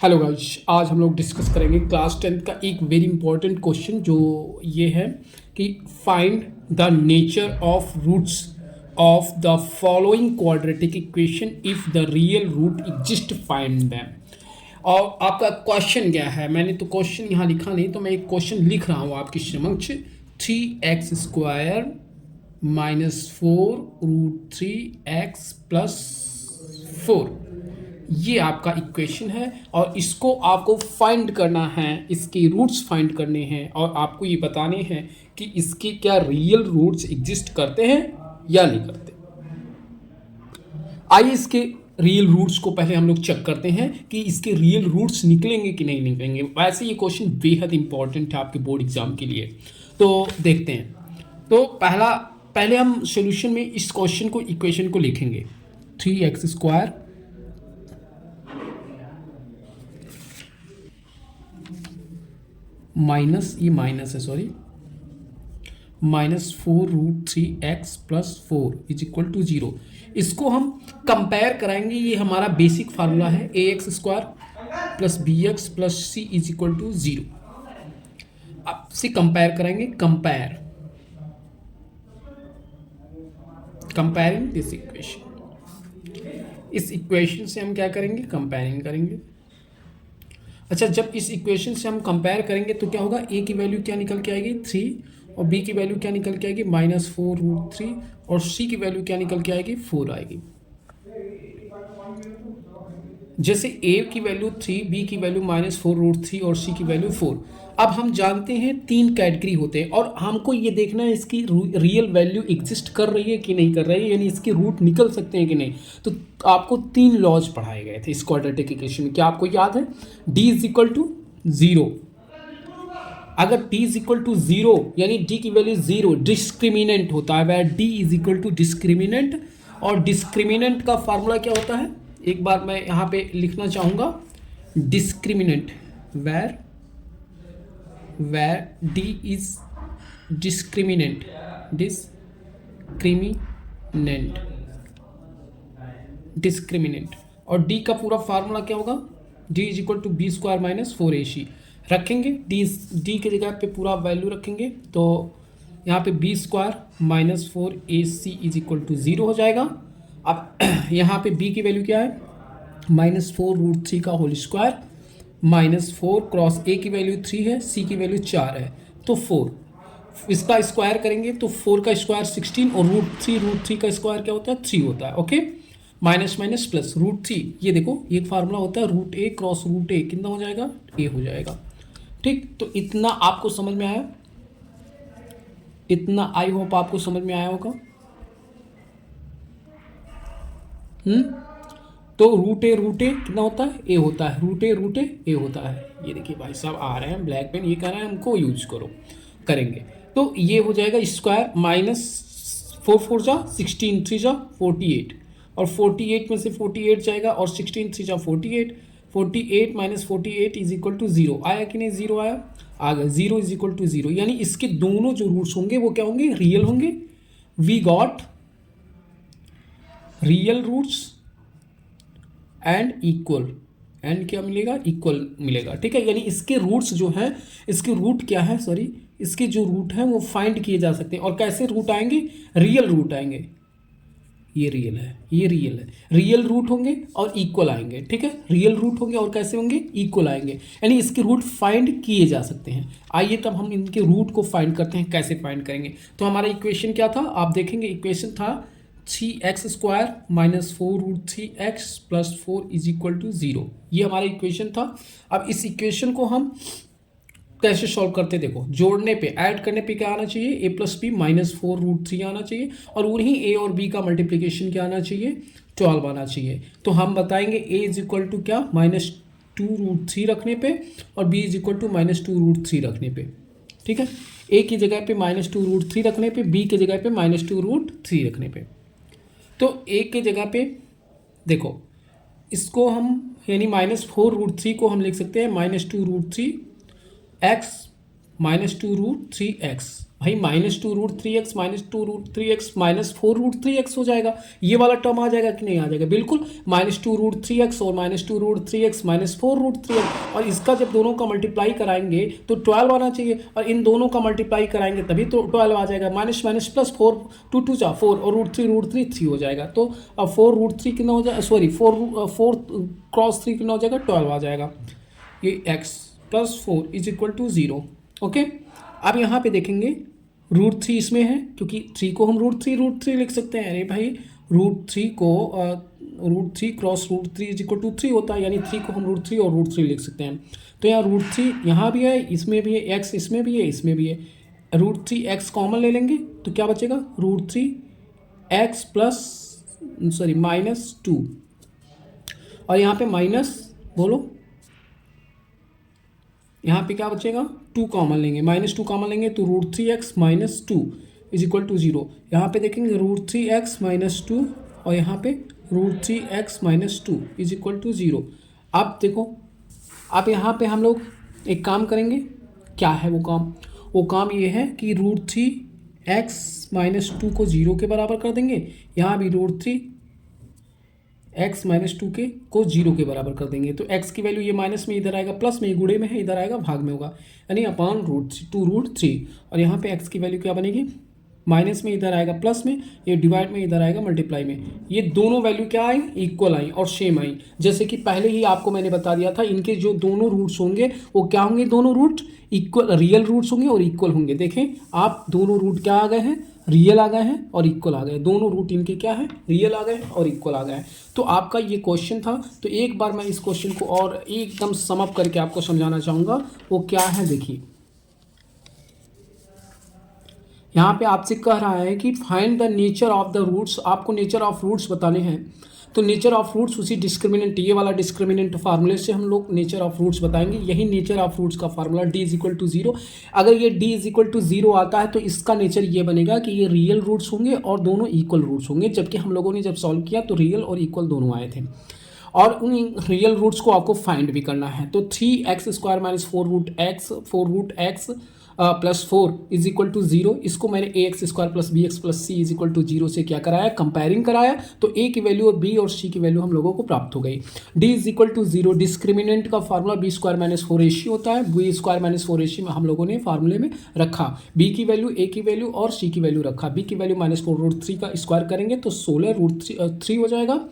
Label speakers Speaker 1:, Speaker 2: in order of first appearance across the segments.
Speaker 1: Hello guys, आज हम लोग डिस्कस करेंगे क्लास 10th का एक वेरी इंपॉर्टेंट क्वेश्चन जो ये है कि find the nature of roots of the following quadratic equation if the real root exist, find them. और आपका क्वेश्चन क्या है? मैंने तो क्वेश्चन यहाँ लिखा नहीं, तो मैं एक क्वेश्चन लिख रहा हूँ आपके समक्ष। 3x² -4√3x+4, ये आपका इक्वेशन है और इसको आपको फाइंड करना है, इसके रूट्स फाइंड करने हैं और आपको ये बताने हैं कि इसके क्या रियल रूट्स एग्जिस्ट करते हैं या नहीं करते। आइए इसके रियल रूट्स को पहले हम लोग चेक करते हैं कि इसके रियल रूट्स निकलेंगे कि नहीं निकलेंगे। वैसे ये क्वेश्चन बेहद इंपॉर्टेंट है आपके बोर्ड एग्जाम के लिए, तो देखते हैं। तो पहले हम सॉल्यूशन में इस क्वेश्चन को, इक्वेशन को लिखेंगे। 3x² माइनस, ये माइनस है sorry, -4√3x+4 is equal to 0। इसको हम कंपेयर कराएंगे, ये हमारा बेसिक फार्मूला है, ax² + bx + c is equal to 0। अब से कंपेयर कराएंगे, कंपेयरिंग दिस इक्वेशन। इस इक्वेशन से हम क्या करेंगे? कंपेयरिंग करेंगे। अच्छा, जब इस इक्वेशन से हम कंपेयर करेंगे तो क्या होगा? a की वैल्यू क्या निकल के आएगी? 3, और b की वैल्यू क्या निकल के आएगी? -4√3, और c की वैल्यू क्या निकल के आएगी? 4 आएगी। जैसे a की वैल्यू 3, b की वैल्यू -4√3 और c की वैल्यू 4। अब हम जानते हैं 3 कैटेगरी होते हैं और हमको ये देखना है इसकी रियल वैल्यू एग्जिस्ट कर रही है कि नहीं कर रही है, यानी इसके रूट निकल सकते हैं कि नहीं। तो आपको 3 लॉज पढ़ाए गए थे इस क्वाड्रेटिक इक्वेशन में, क्या आपको याद है? d = 0। अगर d = 0 यानी d की वैल्यू 0, डिस्क्रिमिनेंट होता है, वह d = डिस्क्रिमिनेंट। और डिस्क्रिमिनेंट का फार्मूला क्या होता है? एक बार मैं यहाँ पे लिखना चाहूँगा, discriminant where d is discriminant और d का पूरा फार्मूला क्या होगा? d = b² - 4ac रखेंगे। d की जगह पे पूरा वैल्यू रखेंगे तो यहाँ पे b² - 4ac is equal to 0 हो जाएगा। अब यहाँ पे b की वैल्यू क्या है? -4√3 का होल स्क्वायर -4 क्रॉस a की वैल्यू 3 है, c की वैल्यू 4 है, तो 4। इसका स्क्वायर करेंगे तो 4 का स्क्वायर 16 और √3 का स्क्वायर क्या होता है? 3 होता है। ओके, माइनस माइनस प्लस √3, ये देखो ये फार्मूला होता है √a क्रॉस √a, कितना हो जाएगा? a हो जाएगा। ठीक, तो इतना आपको समझ में आया? इतना आई होप आपको समझ में आया होगा। तो √a कितना होता है? a होता है। √a a होता है। ये देखिए भाई साहब आ रहे हैं ब्लैक पेन, ये कह रहे हैं हमको यूज करो, करेंगे। तो ये हो जाएगा स्क्वायर, -4 4 जा 16, 3 जा 48, और 48 में से 48 जाएगा और 16 3 जा 48, 48 - 48 इज इक्वल टू 0। आया कि नहीं? 0 आया, आ गया। 0 इज इक्वल टू 0, यानी इसके दोनों जो रूट्स होंगे वो क्या होंगे? रियल होंगे। We got real roots and equal, and क्या मिलेगा? इक्वल मिलेगा। ठीक है, यानी इसके रूट्स जो हैं, इसके रूट क्या है, सॉरी, इसके जो रूट हैं वो फाइंड किए जा सकते हैं। और कैसे रूट आएंगे? रियल रूट आएंगे। ये रियल है, ये रियल है, रियल रूट होंगे और इक्वल आएंगे। ठीक है, रियल रूट होंगे और कैसे होंगे? इक्वल आएंगे, यानी इसके रूट फाइंड किए जा सकते हैं। आइए तब हम इनके रूट को फाइंड करते हैं। कैसे फाइंड करेंगे? तो हमारा इक्वेशन क्या था? आप देखेंगे इक्वेशन था 3x² - 4√3x+4 is equal to 0। ये हमारा इक्वेशन था। अब इस इक्वेशन को हम कैसे सॉल्व करते? देखो, जोड़ने पे, ऐड करने पे क्या आना चाहिए? a + b -4√3 आना चाहिए, और वहीं a और b का मल्टीप्लिकेशन क्या आना चाहिए? 12 आना चाहिए। तो हम बताएंगे a इज इक्वल टू क्या? -2√3 रखने पे, और b इज इक्वल टू -2√3 रखने पे। ठीक है, a की जगह पे -2√3 रखने पे, b की जगह पे -2√3 रखने पे। तो a की जगह पे देखो, इसको हम यानी -4√3 को हम लिख सकते हैं -2√3 x -2√3x। भाई -2√3x -2√3x -4√3x हो जाएगा। ये वाला टर्म आ जाएगा कि नहीं आ जाएगा? बिल्कुल। -2√3x और -2√3x -4√3x, और इसका जब दोनों का मल्टीप्लाई कराएंगे तो 12 आना चाहिए, और इन दोनों का मल्टीप्लाई कराएंगे तभी तो 12 आ जाएगा। माइनस माइनस प्लस 4, 2 2 जा 4, और √3 3 हो जाएगा। तो अब 4√3 कितना हो जाएगा, सॉरी 4 क्रॉस 3 कितना हो जाएगा, 12 आ जाएगा। ये x + 4 = 0। ओके, अब यहाँ पे देखेंगे √3 इसमें है, क्योंकि 3 को हम √3 लिख सकते हैं। अरे भाई √3 को √3 क्रॉस √3 = 3 होता है, यानी 3 को हम √3 और √3 लिख सकते हैं। तो यहाँ √3 यहाँ भी है, इसमें भी है, x इसमें भी है, इसमें भी है। √3x कॉमन ले लेंगे तो क्या बचेगा, √3x -2, और यहाँ पे माइनस बोलो, यहाँ पे क्या बचेगा, 2 कॉमन लेंगे, -2 कॉमन लेंगे तो √3x -2 = 0। यहाँ पे देखेंगे √3x -2, और यहाँ पे √3x -2 = 0। अब देखो, अब यहाँ पे हम लोग एक काम करेंगे। क्या है वो काम? वो काम ये है कि √3x -2 को 0 के बराबर कर देंगे। यहाँ भी √3x -2 को 0 के बराबर कर देंगे। तो x की वैल्यू ये माइनस में इधर आएगा, प्लस में, गुणे में है, इधर आएगा भाग में होगा, यानी अपॉन √2√3। और यहाँ पे x की वैल्यू क्या बनेगी, माइनस में इधर आएगा प्लस में, ये डिवाइड में इधर आएगा मल्टीप्लाई में। ये दोनों वैल्यू क्या आई, इक्वल आई और सेम आई। जैसे कि पहले ही आपको मैंने बता दिया था, इनके जो दोनों रूट्स होंगे वो क्या होंगे, दोनों रूट इक्वल, रियल रूट्स होंगे और इक्वल होंगे। देखें आप, दोनों रूट क्या आ गए हैं, रियल आ गए हैं और इक्वल आ गए। दोनों रूट इनके क्या है, रियल आ गए और इक्वल आ गए। तो आपका ये क्वेश्चन था। तो एक बार मैं इस क्वेश्चन को और एकदम सम अप करके आपको समझाना चाहूँगा। वो क्या है, देखिए यहाँ पे आपसे कह रहा है कि find the nature of the roots. आपको नेचर ऑफ रूट्स बताने हैं। तो नेचर ऑफ रूट्स उसी डिस्क्रिमिनेंट, ये वाला डिस्क्रिमिनेंट फार्मूले से हम लोग नेचर ऑफ रूट्स बताएंगे। यही नेचर ऑफ रूट्स का फार्मूला, d = 0। अगर ये d = 0 आता है तो इसका नेचर ये बनेगा कि ये रियल रूट्स होंगे और दोनों इक्वल रूट्स होंगे। जबकि हम लोगों ने जब सॉल्व किया तो रियल और इक्वल दोनों आए थे, और उन रियल रूट्स को आपको फाइंड भी करना है। तो 3x² - 4√x + 4 = 0। इसको मैंने ax² + bx + c = 0 से क्या कराया, कंपेयरिंग कराया। तो a की वैल्यू और b और c की वैल्यू हम लोगों को प्राप्त हो गई। d = 0, डिस्क्रिमिनेंट का फार्मूला b² - 4ac होता है। b² - 4ac में हम लोगों ने फार्मूले में रखा b की वैल्यू, a की वैल्यू और c की वैल्यू रखा। b की वैल्यू -4√3 का स्क्वायर करेंगे तो 16√3 हो जाएगा।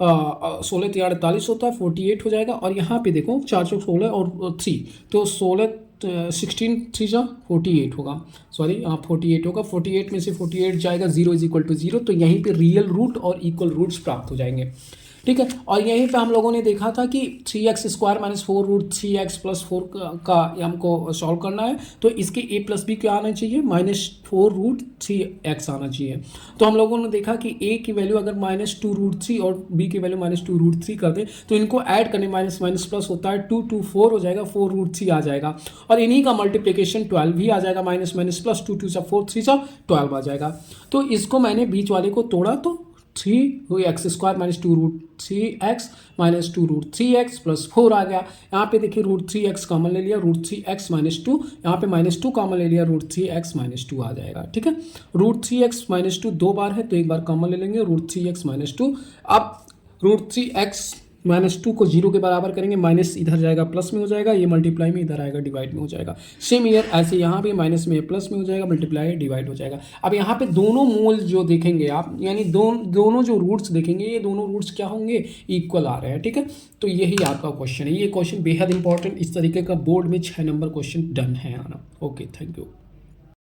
Speaker 1: 16 × 48 होता है, 48 हो जाएगा। और यहाँ पे देखो 4 × 16 और 3, तो 16 16 3 48 होगा, सॉरी 48 होगा। 48 में से 48 जाएगा, 0 = 0। तो यहीं पे रियल रूट और इक्वल रूट्स प्राप्त हो जाएंगे, ठीक है। और यहीं पे हम लोगों ने देखा था कि 3x² - 4√3x + 4 का हमको सॉल्व करना है। तो इसके a + b क्या आना चाहिए, -4√3x आना चाहिए। तो हम लोगों ने देखा कि a की वैल्यू अगर -2√3 और b की वैल्यू -2√3 कर दे तो इनको ऐड करने माइनस माइनस प्लस होता है, 2 2 4 हो जाएगा, 4√3 आ जाएगा। और इन्हीं का मल्टीप्लिकेशन 12 भी आ जाएगा, माइनस माइनस प्लस, 2 2 = 4, 3 = 12 आ जाएगा। तो इसको मैंने बीच वाले को तोड़ा तो 3x² - 2√3x -2√3x + 4 आ गया। यहाँ पे देखिए √3x कॉमन ले लिया, √3x -2, यहाँ पे -2 कॉमन ले लिया, √3x -2 आ जाएगा, ठीक है। √3x -2 2 बार है तो एक बार कॉमन ले लेंगे, √3x -2। अब √3x -2 को 0 के बराबर करेंगे, माइनस इधर जाएगा प्लस में हो जाएगा, ये मल्टीप्लाई में इधर आएगा डिवाइड में हो जाएगा। सेम ईयर ऐसे यहाँ पे माइनस में प्लस में हो जाएगा, मल्टीप्लाई डिवाइड हो जाएगा। अब यहाँ पे दोनों मोल जो देखेंगे आप, यानी दोनों जो रूट्स देखेंगे, ये दोनों रूट्स क्या होंगे, इक्वल आ रहे हैं, ठीक है। तो यही आपका क्वेश्चन है। ये क्वेश्चन बेहद इंपॉर्टेंट, इस तरीके का बोर्ड में 6 नंबर क्वेश्चन डन है आना। Okay, thank you.